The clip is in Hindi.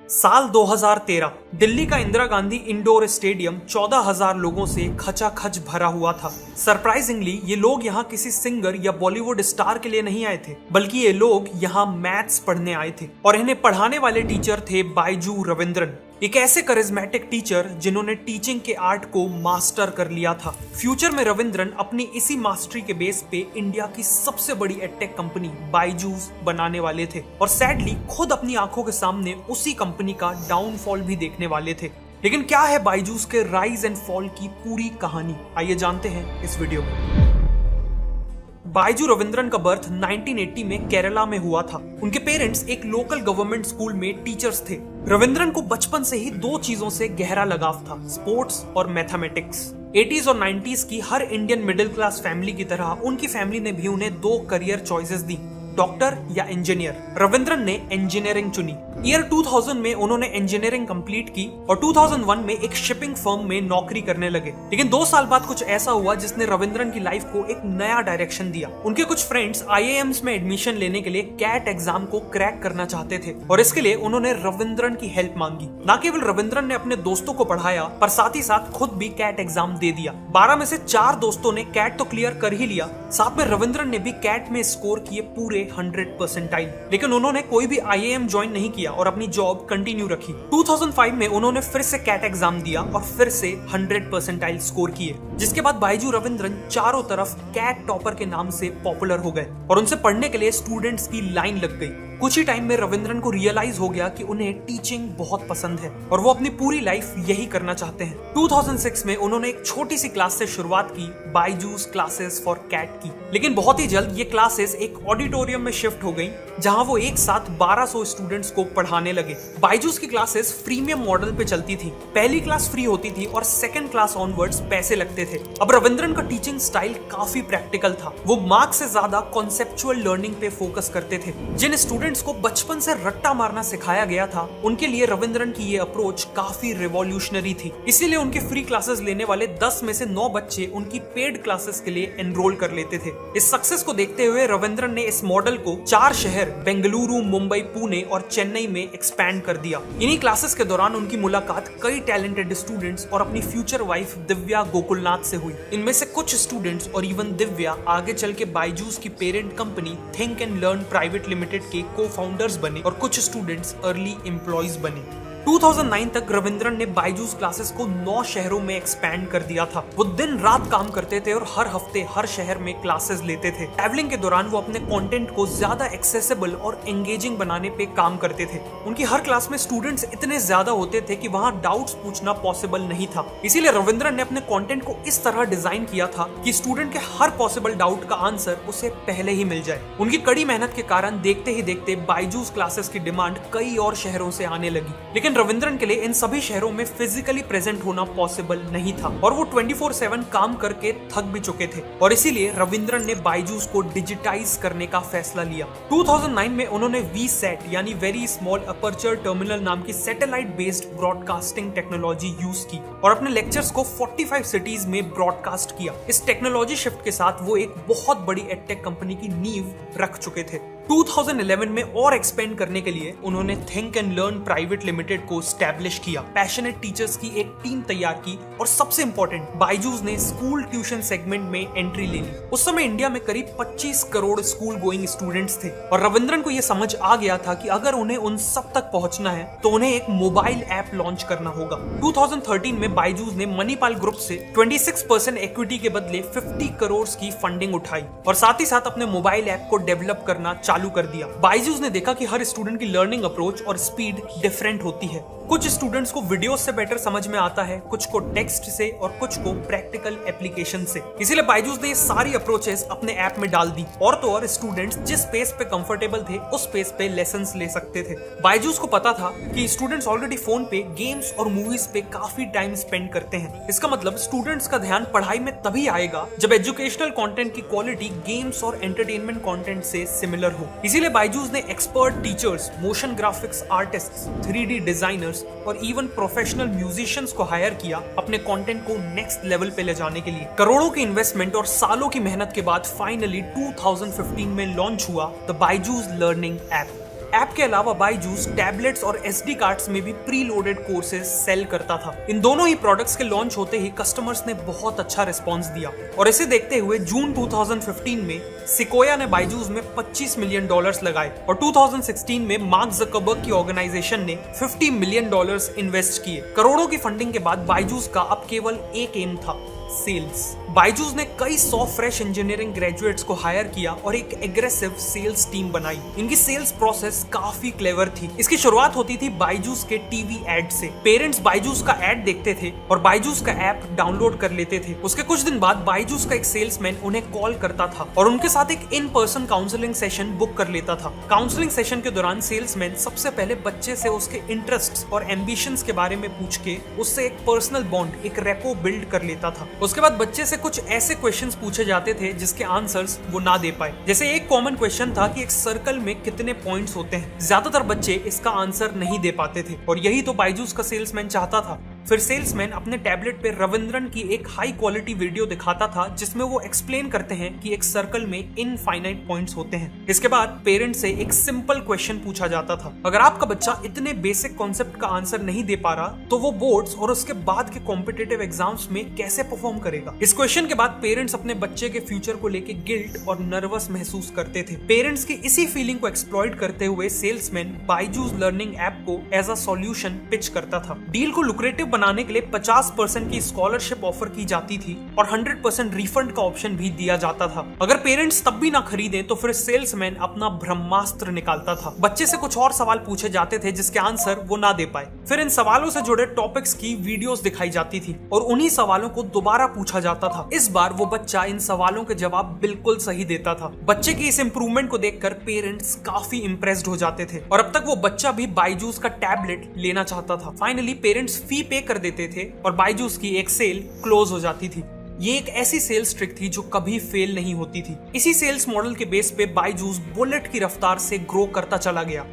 साल 2013 दिल्ली का इंदिरा गांधी इंडोर स्टेडियम 14,000 लोगों से खचाखच भरा हुआ था। सरप्राइजिंगली ये लोग यहाँ किसी सिंगर या बॉलीवुड स्टार के लिए नहीं आए थे, बल्कि ये लोग यहाँ मैथ्स पढ़ने आए थे और इन्हें पढ़ाने वाले टीचर थे बायजू रविंद्रन, एक ऐसे करिश्मेटिक टीचर जिन्होंने टीचिंग के आर्ट को मास्टर कर लिया था। फ्यूचर में रविंद्रन अपनी इसी मास्टरी के बेस पे इंडिया की सबसे बड़ी एडटेक कंपनी बायजूस बनाने वाले थे और सैडली खुद अपनी आंखों के सामने उसी कंपनी का डाउनफॉल भी देखने वाले थे। लेकिन क्या है बायजूस के राइज एंड फॉल की पूरी कहानी, आइए जानते हैं इस वीडियो में। बायजू रविंद्रन का बर्थ 1980 में केरला में हुआ था। उनके पेरेंट्स एक लोकल गवर्नमेंट स्कूल में टीचर्स थे। रविंद्रन को बचपन से ही दो चीजों से गहरा लगाव था, स्पोर्ट्स और मैथमेटिक्स। 80s और 90s की हर इंडियन मिडिल क्लास फैमिली की तरह उनकी फैमिली ने भी उन्हें दो करियर चॉइसेस दी, डॉक्टर या इंजीनियर। रविंद्रन ने इंजीनियरिंग चुनी। ईयर 2000 में उन्होंने इंजीनियरिंग कंप्लीट की और 2001 में एक शिपिंग फर्म में नौकरी करने लगे। लेकिन 2 साल बाद कुछ ऐसा हुआ जिसने रविंद्रन की लाइफ को एक नया डायरेक्शन दिया। उनके कुछ फ्रेंड्स IIMs में एडमिशन लेने के लिए कैट एग्जाम को क्रैक करना चाहते थे और इसके लिए उन्होंने रविंद्रन की हेल्प मांगी। न केवल रविंद्रन ने अपने दोस्तों को पढ़ाया पर साथ ही साथ खुद भी कैट एग्जाम दे दिया। 12 में से 4 दोस्तों ने कैट तो क्लियर कर ही लिया, साथ में रविंद्रन ने भी कैट में स्कोर किए पूरे 100 परसेंटाइल। लेकिन उन्होंने कोई भी IIM ज्वाइन नहीं किया और अपनी जॉब कंटिन्यू रखी। 2005 में उन्होंने फिर से कैट एग्जाम दिया और फिर से 100 परसेंटाइल स्कोर किए, जिसके बाद बायजू रविंद्रन चारों तरफ कैट टॉपर के नाम से पॉपुलर हो गए और उनसे पढ़ने के लिए स्टूडेंट्स की लाइन लग गई। कुछ ही टाइम में रविंद्रन को रियलाइज हो गया कि उन्हें टीचिंग बहुत पसंद है और वो अपनी पूरी लाइफ यही करना चाहते हैं। 2006 में उन्होंने एक छोटी सी क्लास से शुरुआत की, बायजूस क्लासेस फॉर कैट की। लेकिन बहुत ही जल्द ये क्लासेस एक ऑडिटोरियम में शिफ्ट हो गई, जहां वो एक साथ 1200 स्टूडेंट्स को पढ़ाने लगे। बायजूस की क्लासेस फ्रीमियम मॉडल पे चलती थी। पहली क्लास फ्री होती थी और सेकंड क्लास ऑनवर्ड्स पैसे लगते थे। अब रविंद्रन का टीचिंग स्टाइल काफी प्रैक्टिकल था। वो मार्क्स से ज्यादा कॉन्सेप्चुअल लर्निंग पे फोकस करते थे। जिन स्टूडेंट्स को बचपन से रट्टा मारना सिखाया गया था, उनके लिए रविंद्रन की ये अप्रोच काफी रिवॉल्यूशनरी थी। इसीलिए उनके फ्री क्लासेस लेने वाले 10 में से 9 बच्चे उनकी पेड क्लासेस के लिए एनरोल कर लेते थे। इस सक्सेस को देखते हुए रविंद्रन ने इस मॉडल को 4 शहर बेंगलुरु, मुंबई, पुणे और चेन्नई में एक्सपैंड कर दिया। इन्हीं क्लासेस के दौरान उनकी मुलाकात कई टैलेंटेड स्टूडेंट्स और अपनी फ्यूचर वाइफ दिव्या गोकुलनाथ से हुई। इनमें से कुछ स्टूडेंट्स और इवन दिव्या आगे चल के बायजूस की parent company think and learn private limited के को-फाउंडर्स बने और कुछ स्टूडेंट्स अर्ली एम्प्लॉयज बने। 2009 तक रविंद्रन ने बायजूस क्लासेस को 9 शहरों में एक्सपैंड कर दिया था। वो दिन रात काम करते थे और हर हफ्ते हर शहर में क्लासेस लेते थे। ट्रैवलिंग के दौरान वो अपने कंटेंट को ज्यादा एक्सेसिबल और एंगेजिंग बनाने पे काम करते थे। उनकी हर क्लास में स्टूडेंट्स इतने ज्यादा होते थे कि वहां डाउट्स पूछना पॉसिबल नहीं था। इसीलिए रविंद्रन ने अपने कंटेंट को इस तरह डिजाइन किया था कि स्टूडेंट के हर पॉसिबल डाउट का आंसर उसे पहले ही मिल जाए। उनकी कड़ी मेहनत के कारण देखते ही देखते बायजूस क्लासेस की डिमांड कई और शहरों से आने लगी। लेकिन रविंद्रन के लिए इन सभी शहरों में फिजिकली प्रेजेंट होना पॉसिबल नहीं था और वो 24/7 काम करके थक भी चुके थे और इसीलिए रविंद्रन ने बायजूस को डिजिटाइज करने का फैसला लिया। 2009 में उन्होंने VSAT यानी वेरी स्मॉल अपर्चर टर्मिनल नाम की satellite based broadcasting technology use की और अपने लेक्चर्स को 45 सिटीज में ब्रॉडकास्ट किया। इस टेक्नोलॉजी शिफ्ट के साथ वो एक बहुत बड़ी एडटेक कंपनी की नींव रख चुके थे। 2011 में और एक्सपेंड करने के लिए उन्होंने think and learn private limited को स्टैब्लिश किया, पैशनेट टीचर्स की एक टीम तैयार की और सबसे इंपॉर्टेंट बायजूस ने स्कूल ट्यूशन सेगमेंट में एंट्री ले ली। उस समय इंडिया में करीब 25 करोड़ स्कूल गोइंग स्टूडेंट्स थे और रविंद्रन को यह समझ आ गया था कि अगर उन्हें उन सब तक पहुंचना है तो उन्हें एक मोबाइल ऐप लॉन्च करना होगा। 2013 में बायजूस ने मणिपाल ग्रुप से 26% इक्विटी के बदले 50 करोड़ की फंडिंग उठाई और साथ ही साथ अपने मोबाइल ऐप को डेवलप करना चालू कर दिया। बायजूस ने देखा कि हर स्टूडेंट की लर्निंग अप्रोच और स्पीड डिफरेंट होती है। कुछ स्टूडेंट्स को वीडियोस से बेटर समझ में आता है, कुछ को टेक्स्ट से और कुछ को प्रैक्टिकल एप्लीकेशन से। इसीलिए बायजूस ने ये सारी अप्रोचेस अपने ऐप में डाल दी और तो और स्टूडेंट्स जिस स्पेस पे कंफर्टेबल थे उस स्पेस पे लेसन्स ले सकते थे। बायजूस को पता था कि स्टूडेंट्स ऑलरेडी फोन पे गेम्स और मूवीज पे काफी टाइम स्पेंड करते हैं। इसका मतलब स्टूडेंट्स का ध्यान पढ़ाई में तभी आएगा जब एजुकेशनल कंटेंट की क्वालिटी गेम्स और एंटरटेनमेंट कंटेंट से सिमिलर हो। इसीलिए बायजूस ने expert teachers, motion graphics artists, 3D designers और इवन प्रोफेशनल म्यूजिशियंस को हायर किया अपने कंटेंट को नेक्स्ट लेवल पे ले जाने के लिए। करोड़ों की इन्वेस्टमेंट और सालों की मेहनत के बाद फाइनली 2015 में लॉन्च हुआ the Byju's learning app. App के अलावा बायजूस टैबलेट्स और SD कार्ड्स में भी प्री लोडेड कोर्सेज सेल करता था। इन दोनों ही प्रोडक्ट्स के लॉन्च होते ही कस्टमर्स ने बहुत अच्छा रिस्पॉन्स दिया और इसे देखते हुए जून 2015 में सिकोया ने बायजूस में $25 मिलियन लगाए और 2016 में मार्क ज़करबर्ग की ऑर्गेनाइजेशन ने $50 मिलियन इन्वेस्ट किए। करोड़ों की फंडिंग के बाद बायजूस का अब केवल एक एम था, सेल्स। बायजूस ने कई 100 फ्रेश इंजीनियरिंग ग्रेजुएट्स को हायर किया और एक एग्रेसिव सेल्स टीम बनाई। इनकी सेल्स प्रोसेस काफी क्लेवर थी। इसकी शुरुआत होती थी बायजूस के टीवी एड से। पेरेंट्स बायजूस का एड देखते थे और बायजूस का ऐप डाउनलोड कर लेते थे। उसके कुछ दिन बाद बायजूस का एक सेल्समैन उन्हें कॉल करता था और उनके साथ एक in person counselling session book कर लेता था। काउंसलिंग सेशन के दौरान सेल्समैन सबसे पहले बच्चे से उसके इंटरेस्ट्स और एम्बिशंस के बारे में पूछ के उससे एक पर्सनल बॉन्ड, एक रेपो बिल्ड कर लेता था। उसके बाद बच्चे से कुछ ऐसे क्वेश्चंस पूछे जाते थे जिसके आंसर्स वो ना दे पाए। जैसे एक कॉमन क्वेश्चन था कि एक सर्कल में कितने पॉइंट्स होते हैं। ज्यादातर बच्चे इसका आंसर नहीं दे पाते थे और यही तो बायजूस का सेल्समैन चाहता था। फिर सेल्समैन अपने टैबलेट पे रविंद्रन की एक हाई क्वालिटी वीडियो दिखाता था जिसमें वो एक्सप्लेन करते हैं कि एक सर्कल में इनफाइनाइट पॉइंट्स होते हैं। इसके बाद पेरेंट से एक सिंपल क्वेश्चन पूछा जाता था, अगर आपका बच्चा इतने बेसिक कॉन्सेप्ट का आंसर नहीं दे पा रहा तो वो बोर्ड्स और उसके बाद के कॉम्पिटिटिव एग्जाम्स में कैसे परफॉर्म करेगा। इस क्वेश्चन के बाद पेरेंट्स अपने बच्चे के फ्यूचर को लेके गिल्ट और नर्वस महसूस करते थे। पेरेंट्स की इसी फीलिंग को एक्सप्लॉइट करते हुए सेल्समैन बायजूस लर्निंग ऐप को एज अ सॉल्यूशन पिच करता था। डील को लुक्रेटिव बनाने के लिए 50% की स्कॉलरशिप ऑफर की जाती थी और 100% रिफंड का ऑप्शन भी दिया जाता था। अगर पेरेंट्स तब भी ना खरीदें तो फिर सेल्समैन अपना ब्रह्मास्त्र निकालता था। बच्चे से कुछ और सवाल पूछे जाते थे जिसके आंसर वो ना दे पाए। फिर इन सवालों से जुड़े टॉपिक्स की वीडियोस दिखाई जाती थी और उन्हीं सवालों को दोबारा पूछा जाता था। इस बार वो बच्चा इन सवालों के जवाब बिल्कुल सही देता था। बच्चे की इस इंप्रूवमेंट को देखकर पेरेंट्स काफी इंप्रेस्ड हो जाते थे और अब तक वो बच्चा भी बायजूस का टैबलेट लेना चाहता था। फाइनली पेरेंट्स फी पे कर देते थे और बायजूस की एक सेल क्लोज हो जाती थी। ये एक ऐसी सेल्स ट्रिक थी जो कभी फेल नहीं होती थी। इसी सेल्स मॉडल के बेस पे बायजूस बुलेट की रफ्तार से ग्रो करता चला गया।